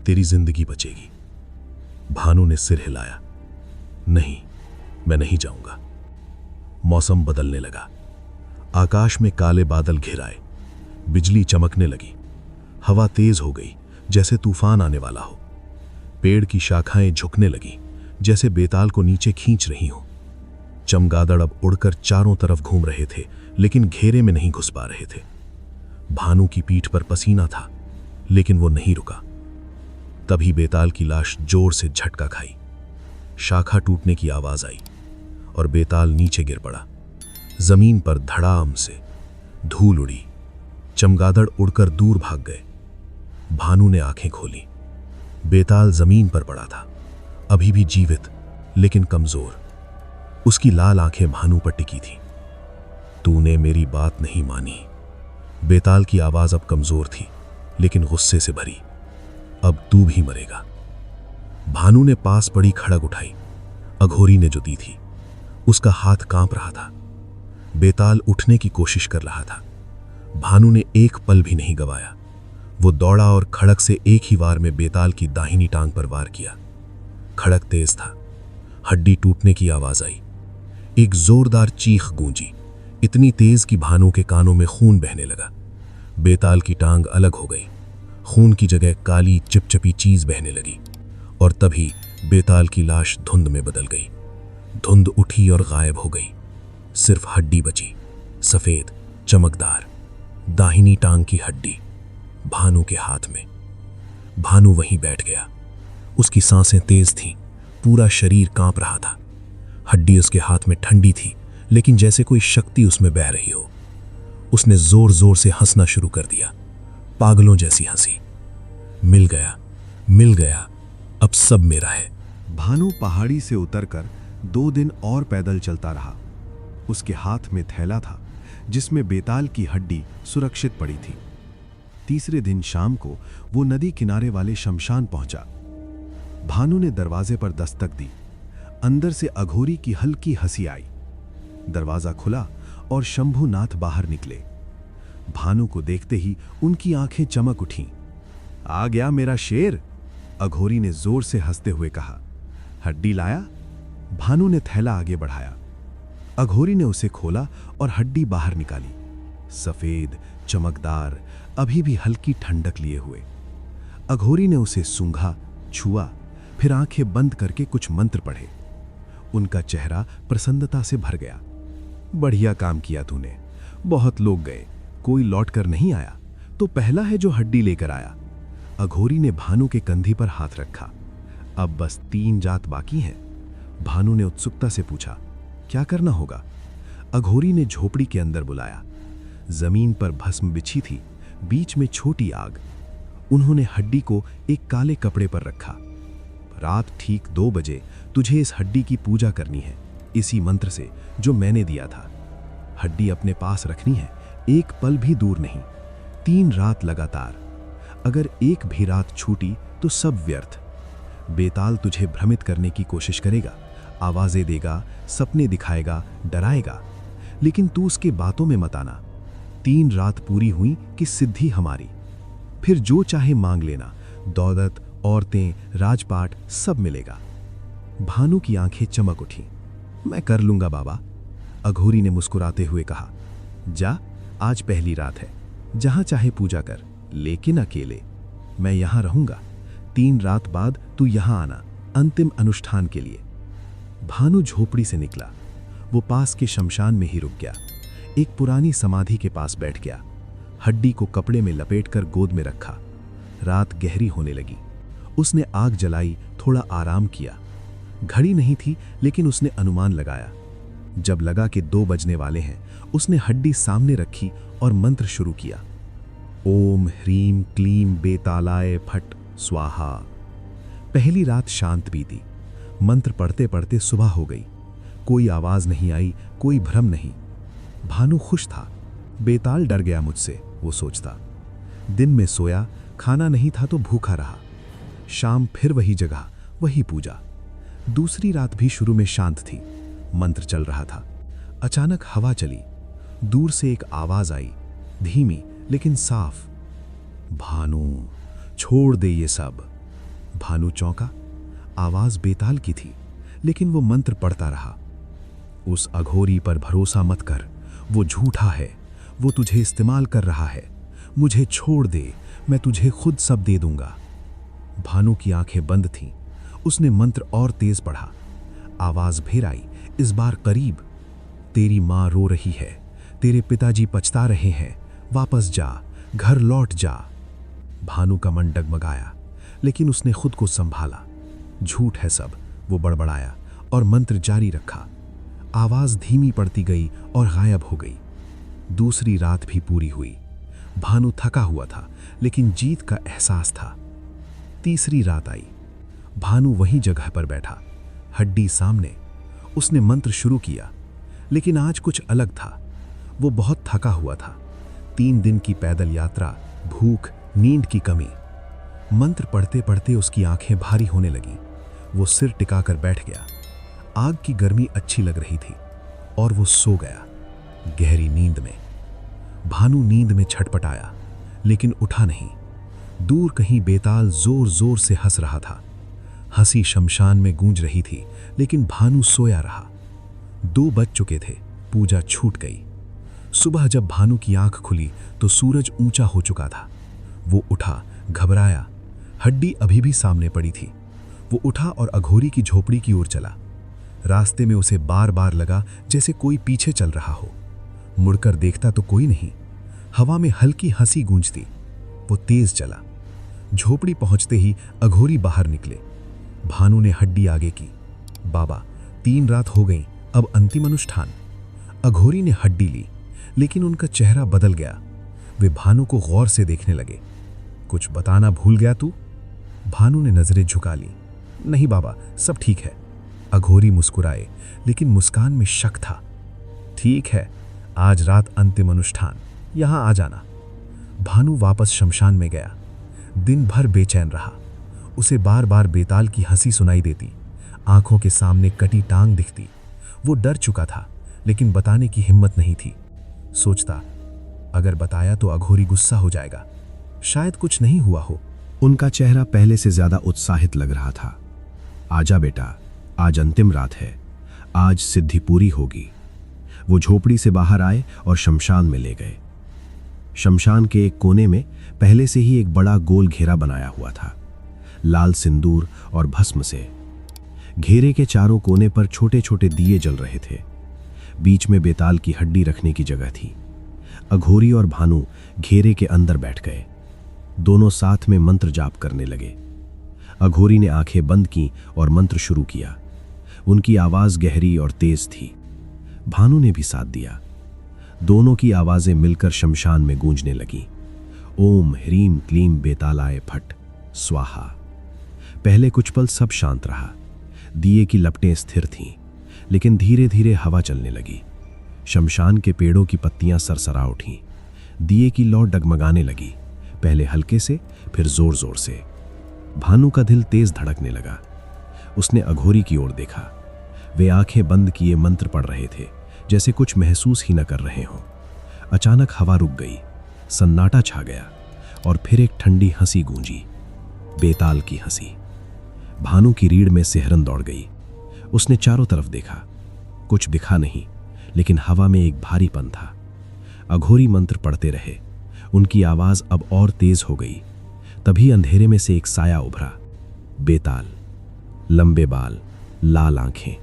तेरी जिंदगी बचेगी। भानु ने सिर हिलाया। नहीं, मैं नहीं जाऊंगा। मौसम बदलने लगा। आकाश में काले बादल घिर आए, बिजली चमकने लगी, हवा तेज हो गई जैसे तूफान आने वाला हो। पेड़ की शाखाएं झुकने लगी जैसे बेताल को नीचे खींच रही हो। चमगादड़ अब उड़कर चारों तरफ घूम रहे थे, लेकिन घेरे में नहीं घुस पा रहे थे। भानु की पीठ पर पसीना था, लेकिन वो नहीं रुका। तभी बेताल की लाश जोर से झटका खाई, शाखा टूटने की आवाज आई और बेताल नीचे गिर पड़ा। जमीन पर धड़ाम से धूल उड़ी, चमगादड़ उड़कर दूर भाग गए। भानु ने आंखें खोली। बेताल जमीन पर पड़ा था, अभी भी जीवित लेकिन कमजोर। उसकी लाल आंखें भानु पर टिकी थी। तूने मेरी बात नहीं मानी। बेताल की आवाज अब कमजोर थी, लेकिन गुस्से से भरी। अब तू भी मरेगा। भानु ने पास पड़ी खड़ग उठाई, अघोरी ने जो दी थी। उसका हाथ कांप रहा था। बेताल उठने की कोशिश कर रहा था। भानु ने एक पल भी नहीं गवाया। वो दौड़ा और खड़ग से एक ही वार में बेताल की दाहिनी टांग पर वार किया। खड़ग तेज था, हड्डी टूटने की आवाज आई। एक जोरदार चीख गूंजी, इतनी तेज कि भानु के कानों में खून बहने लगा। बेताल की टांग अलग हो गई, खून की जगह काली चिपचिपी चीज बहने लगी। और तभी बेताल की लाश धुंध में बदल गई। धुंध उठी और गायब हो गई। सिर्फ हड्डी बची, सफेद, चमकदार, दाहिनी टांग की हड्डी भानु के हाथ में। भानु वहीं बैठ गया। उसकी सांसें तेज थीं, पूरा शरीर कांप रहा था। हड्डी उसके हाथ में ठंडी थी, लेकिन जैसे कोई शक्ति उसमें बह रही हो। उसने जोर जोर से हंसना शुरू कर दिया, पागलों जैसी हंसी। मिल गया, मिल गया, अब सब मेरा है। भानु पहाड़ी से उतरकर 2 दिन और पैदल चलता रहा। उसके हाथ में थैला था जिसमें बेताल की हड्डी सुरक्षित पड़ी थी। तीसरे दिन शाम को वो नदी किनारे वाले शमशान पहुंचा। भानु ने दरवाजे पर दस्तक दी। अंदर से अघोरी की हल्की हंसी आई। दरवाजा खुला और शंभुनाथ बाहर निकले। भानु को देखते ही उनकी आंखें चमक उठीं। आ गया मेरा शेर, अघोरी ने जोर से हंसते हुए कहा। हड्डी लाया? भानु ने थैला आगे बढ़ाया। अघोरी ने उसे खोला और हड्डी बाहर निकाली। सफेद, चमकदार, अभी भी हल्की ठंडक लिए हुए। अघोरी ने उसे सूंघा, छुआ, फिर आंखें बंद करके कुछ मंत्र पढ़े। उनका चेहरा प्रसन्नता से भर गया। बढ़िया काम किया तूने। बहुत लोग गए, कोई लौटकर नहीं आया, तो पहला है जो हड्डी लेकर आया। अघोरी ने भानु के कंधे पर हाथ रखा। अब बस 3 जात बाकी हैं। भानु ने उत्सुकता से पूछा, क्या करना होगा? अघोरी ने झोपड़ी के अंदर बुलाया। जमीन पर भस्म बिछी थी, बीच में छोटी आग। उन्होंने हड्डी को एक काले कपड़े पर रखा। रात ठीक 2 बजे तुझे इस हड्डी की पूजा करनी है, इसी मंत्र से जो मैंने दिया था। हड्डी अपने पास रखनी है, एक पल भी दूर नहीं। 3 रात लगातार। अगर एक भी रात छूटी तो सब व्यर्थ। बेताल तुझे भ्रमित करने की कोशिश करेगा, आवाजें देगा, सपने दिखाएगा, डराएगा, लेकिन तू उसके बातों में मत आना। 3 रात पूरी हुई कि सिद्धि हमारी। फिर जो चाहे मांग लेना, दौलत, औरतें, राजपाट सब मिलेगा। भानु की आंखें चमक उठी। मैं कर लूंगा बाबा, अघोरी ने मुस्कुराते हुए कहा। जा, आज पहली रात है, जहां चाहे पूजा कर, लेकिन अकेले। मैं यहां रहूंगा। 3 रात बाद तू यहां आना, अंतिम अनुष्ठान के लिए। भानु झोपड़ी से निकला। वो पास के शमशान में ही रुक गया। एक पुरानी समाधि के पास बैठ गया। हड्डी को कपड़े में लपेटकर गोद में रखा। रात गहरी होने लगी। उसने आग जलाई, थोड़ा आराम किया। घड़ी नहीं थी, लेकिन उसने अनुमान लगाया। जब लगा कि 2 बजने वाले हैं, उसने हड्डी सामने रखी और मंत्र शुरू किया। ओम ह्रीम क्लीम बेतालाय फट स्वाहा। पहली रात शांत बीती। मंत्र पढ़ते पढ़ते सुबह हो गई। कोई आवाज नहीं आई, कोई भ्रम नहीं। भानु खुश था। बेताल डर गया मुझसे, वो सोचता। दिन में सोया, खाना नहीं था तो भूखा रहा। शाम फिर वही जगह, वही पूजा। दूसरी रात भी शुरू में शांत थी। मंत्र चल रहा था। अचानक हवा चली। दूर से एक आवाज आई, धीमी लेकिन साफ। भानु, छोड़ दे ये सब। भानु चौंका। आवाज बेताल की थी, लेकिन वो मंत्र पढ़ता रहा। उस अघोरी पर भरोसा मत कर, वो झूठा है, वो तुझे इस्तेमाल कर रहा है। मुझे छोड़ दे, मैं तुझे खुद सब दे दूंगा। भानु की आंखें बंद थीं। उसने मंत्र और तेज पढ़ा। आवाज फिर आई, इस बार करीब। तेरी मां रो रही है, तेरे पिताजी पछता रहे हैं, वापस जा, घर लौट जा। भानु का मन डगमगाया, लेकिन उसने खुद को संभाला। झूठ है सब, वो बड़बड़ाया और मंत्र जारी रखा। आवाज धीमी पड़ती गई और गायब हो गई। दूसरी रात भी पूरी हुई। भानु थका हुआ था, लेकिन जीत का एहसास था। तीसरी रात आई। भानु वहीं जगह पर बैठा, हड्डी सामने। उसने मंत्र शुरू किया, लेकिन आज कुछ अलग था। वो बहुत थका हुआ था। 3 दिन की पैदल यात्रा, भूख, नींद की कमी। मंत्र पढ़ते पढ़ते उसकी आंखें भारी होने लगी। वो सिर टिकाकर बैठ गया। आग की गर्मी अच्छी लग रही थी और वो सो गया, गहरी नींद में। भानु नींद में छटपटाया, लेकिन उठा नहीं। दूर कहीं बेताल जोर जोर से हंस रहा था। हंसी शमशान में गूंज रही थी, लेकिन भानु सोया रहा। 2 बज चुके थे, पूजा छूट गई। सुबह जब भानु की आंख खुली तो सूरज ऊंचा हो चुका था। वो उठा, घबराया। हड्डी अभी भी सामने पड़ी थी। वो उठा और अघोरी की झोपड़ी की ओर चला। रास्ते में उसे बार बार लगा जैसे कोई पीछे चल रहा हो। मुड़कर देखता तो कोई नहीं। हवा में हल्की हंसी गूंजती। वो तेज चला। झोपड़ी पहुंचते ही अघोरी बाहर निकले। भानु ने हड्डी आगे की। बाबा, 3 रात हो गई, अब अंतिम अनुष्ठान। अघोरी ने हड्डी ली, लेकिन उनका चेहरा बदल गया। वे भानु को गौर से देखने लगे। कुछ बताना भूल गया तू? भानु ने नजरें झुका ली। नहीं बाबा, सब ठीक है। अघोरी मुस्कुराए, लेकिन मुस्कान में शक था। ठीक है, आज रात अंतिम अनुष्ठान, यहां आ जाना। भानु वापस शमशान में गया। दिन भर बेचैन रहा। उसे बार बार बेताल की हंसी सुनाई देती, आंखों के सामने कटी टांग दिखती। वो डर चुका था, लेकिन बताने की हिम्मत नहीं थी। सोचता, अगर बताया तो अघोरी गुस्सा हो जाएगा, शायद कुछ नहीं हुआ हो। उनका चेहरा पहले से ज्यादा उत्साहित लग रहा था। आजा बेटा, आज अंतिम रात है, आज सिद्धि पूरी होगी। वो झोपड़ी से बाहर आए और शमशान में ले गए। शमशान के एक कोने में पहले से ही एक बड़ा गोल घेरा बनाया हुआ था, लाल सिंदूर और भस्म से। घेरे के चारों कोने पर छोटे छोटे दिए जल रहे थे। बीच में बेताल की हड्डी रखने की जगह थी। अघोरी और भानु घेरे के अंदर बैठ गए। दोनों साथ में मंत्र जाप करने लगे। अघोरी ने आंखें बंद की और मंत्र शुरू किया। उनकी आवाज गहरी और तेज थी। भानु ने भी साथ दिया। दोनों की आवाजें मिलकर शमशान में गूंजने लगी। ओम ह्रीम क्लीम बेतालाय फट स्वाहा। पहले कुछ पल सब शांत रहा। दिए की लपटें स्थिर थीं, लेकिन धीरे धीरे हवा चलने लगी। शमशान के पेड़ों की पत्तियां सरसरा उठीं। दिए की लौ डगमगाने लगी, पहले हल्के से, फिर जोर जोर से। भानु का दिल तेज धड़कने लगा। उसने अघोरी की ओर देखा। वे आंखें बंद किए मंत्र पढ़ रहे थे, जैसे कुछ महसूस ही न कर रहे हों। अचानक हवा रुक गई। सन्नाटा छा गया और फिर एक ठंडी हंसी गूंजी, बेताल की हंसी। भानु की रीढ़ में सिहरन दौड़ गई। उसने चारों तरफ देखा, कुछ दिखा नहीं, लेकिन हवा में एक भारीपन था। अघोरी मंत्र पढ़ते रहे, उनकी आवाज अब और तेज हो गई। तभी अंधेरे में से एक साया उभरा, बेताल, लंबे बाल, लाल आंखें,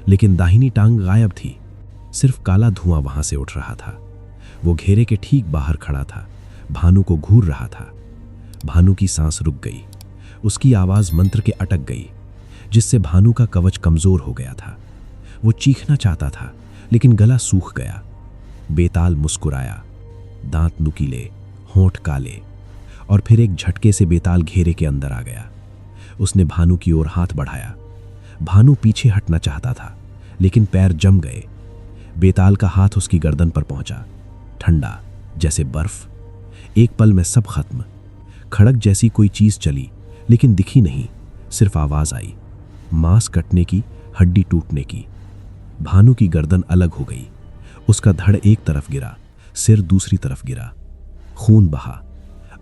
लेकिन दाहिनी टांग गायब थी। सिर्फ काला धुआं वहां से उठ रहा था। वो घेरे के ठीक बाहर खड़ा था, भानु को घूर रहा था। भानु की सांस रुक गई, उसकी आवाज मंत्र के अटक गई, जिससे भानु का कवच कमजोर हो गया था। वो चीखना चाहता था, लेकिन गला सूख गया। बेताल मुस्कुराया, दांत नुकीले, होंठ काले, और फिर एक झटके से बेताल घेरे के अंदर आ गया। उसने भानु की ओर हाथ बढ़ाया। भानु पीछे हटना चाहता था, लेकिन पैर जम गए। बेताल का हाथ उसकी गर्दन पर पहुंचा, ठंडा जैसे बर्फ। एक पल में सब खत्म। खड़क जैसी कोई चीज चली, लेकिन दिखी नहीं, सिर्फ आवाज आई, मांस कटने की, हड्डी टूटने की। भानु की गर्दन अलग हो गई। उसका धड़ एक तरफ गिरा, सिर दूसरी तरफ गिरा। खून बहा।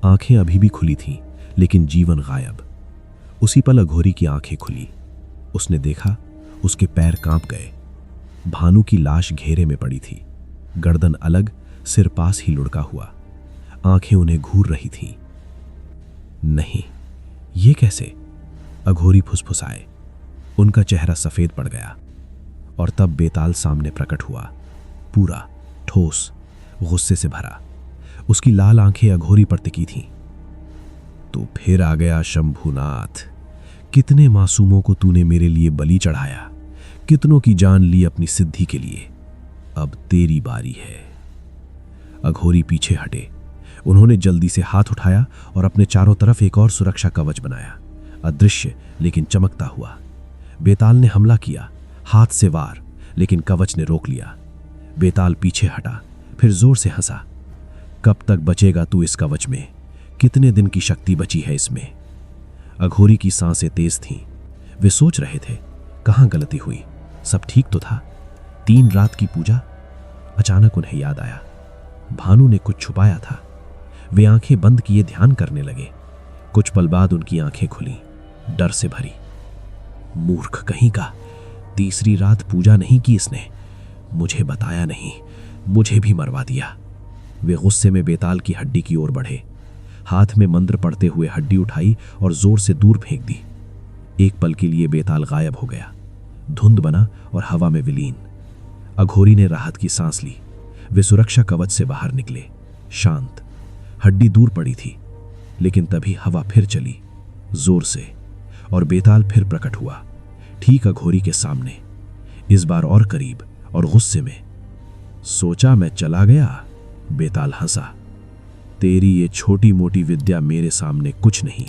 आंखें अभी भी खुली थीं, लेकिन जीवन गायब। उसी पल अघोरी की आंखें खुली। उसने देखा, उसके पैर कांप गए। भानु की लाश घेरे में पड़ी थी, गर्दन अलग, सिर पास ही लुढ़का हुआ। आंखें उन्हें घूर रही थीं। नहीं, ये कैसे? अघोरी फुसफुसाए। उनका चेहरा सफेद पड़ गया। और तब बेताल सामने प्रकट हुआ, पूरा ठोस, गुस्से से भरा। उसकी लाल आंखें अघोरी पर टिकी थीं। तो फिर आ गया शंभुनाथ। कितने मासूमों को तूने मेरे लिए बलि चढ़ाया, कितनों की जान ली अपनी सिद्धि के लिए। अब तेरी बारी है। अघोरी पीछे हटे। उन्होंने जल्दी से हाथ उठाया और अपने चारों तरफ एक और सुरक्षा कवच बनाया, अदृश्य लेकिन चमकता हुआ। बेताल ने हमला किया, हाथ से वार, लेकिन कवच ने रोक लिया। बेताल पीछे हटा, फिर जोर से हंसा। कब तक बचेगा तू इस कवच में? कितने दिन की शक्ति बची है इसमें? अघोरी की सांसें तेज थीं। वे सोच रहे थे, कहां गलती हुई? सब ठीक तो था। 3 रात की पूजा। अचानक उन्हें याद आया, भानु ने कुछ छुपाया था। वे आंखें बंद किए ध्यान करने लगे। कुछ पल बाद उनकी आंखें खुली, डर से भरी। मूर्ख कहीं का, 3री रात पूजा नहीं की इसने। मुझे बताया नहीं, मुझे भी मरवा दिया। वे गुस्से में बेताल की हड्डी की ओर बढ़े। हाथ में मंत्र पढ़ते हुए हड्डी उठाई और जोर से दूर फेंक दी। एक पल के लिए बेताल गायब हो गया, धुंध बना और हवा में विलीन। अघोरी ने राहत की सांस ली। वे सुरक्षा कवच से बाहर निकले, शांत। हड्डी दूर पड़ी थी, लेकिन तभी हवा फिर चली, जोर से, और बेताल फिर प्रकट हुआ, ठीक अघोरी के सामने। इस बार और करीब और गुस्से में। सोचा मैं चला गया? बेताल हंसा। तेरी ये छोटी मोटी विद्या मेरे सामने कुछ नहीं।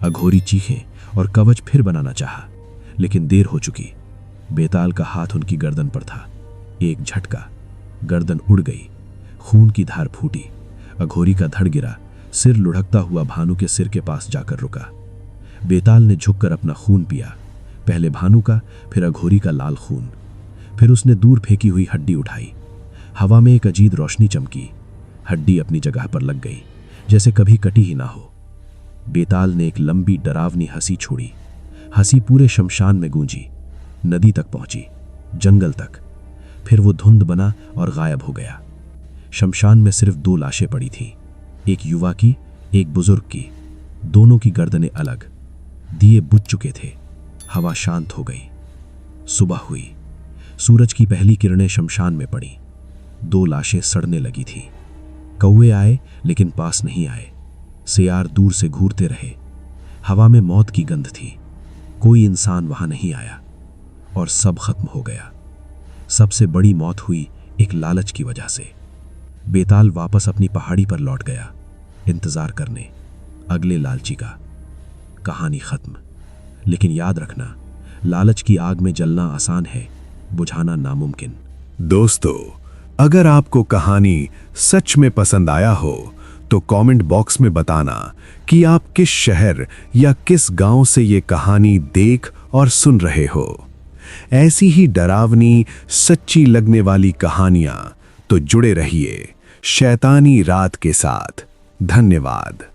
अघोरी चीखे और कवच फिर बनाना चाहा, लेकिन देर हो चुकी। बेताल का हाथ उनकी गर्दन पर था। एक झटका, गर्दन उड़ गई, खून की धार फूटी। अघोरी का धड़ गिरा, सिर लुढ़कता हुआ भानु के सिर के पास जाकर रुका। बेताल ने झुककर अपना खून पिया, पहले भानु का, फिर अघोरी का लाल खून। फिर उसने दूर फेंकी हुई हड्डी उठाई। हवा में एक अजीब रोशनी चमकी। हड्डी अपनी जगह पर लग गई, जैसे कभी कटी ही ना हो। बेताल ने एक लंबी डरावनी हंसी छोड़ी। हंसी पूरे शमशान में गूंजी, नदी तक पहुंची, जंगल तक। फिर वो धुंध बना और गायब हो गया। शमशान में सिर्फ 2 लाशें पड़ी थीं, एक युवा की, एक बुजुर्ग की। दोनों की गर्दनें अलग। दिए बुझ चुके थे। हवा शांत हो गई। सुबह हुई। सूरज की पहली किरणें शमशान में पड़ी। 2 लाशें सड़ने लगी थीं। कौवे आए, लेकिन पास नहीं आए। सियार दूर से घूरते रहे। हवा में मौत की गंध थी। कोई इंसान वहां नहीं आया, और सब खत्म हो गया। सबसे बड़ी मौत हुई एक लालच की वजह से। बेताल वापस अपनी पहाड़ी पर लौट गया, इंतजार करने अगले लालची का। कहानी खत्म। लेकिन याद रखना, लालच की आग में जलना आसान है, बुझाना नामुमकिन। दोस्तों, अगर आपको कहानी सच में पसंद आया हो तो कमेंट बॉक्स में बताना कि आप किस शहर या किस गांव से ये कहानी देख और सुन रहे हो। ऐसी ही डरावनी, सच्ची लगने वाली कहानियां तो जुड़े रहिए शैतानी रात के साथ। धन्यवाद।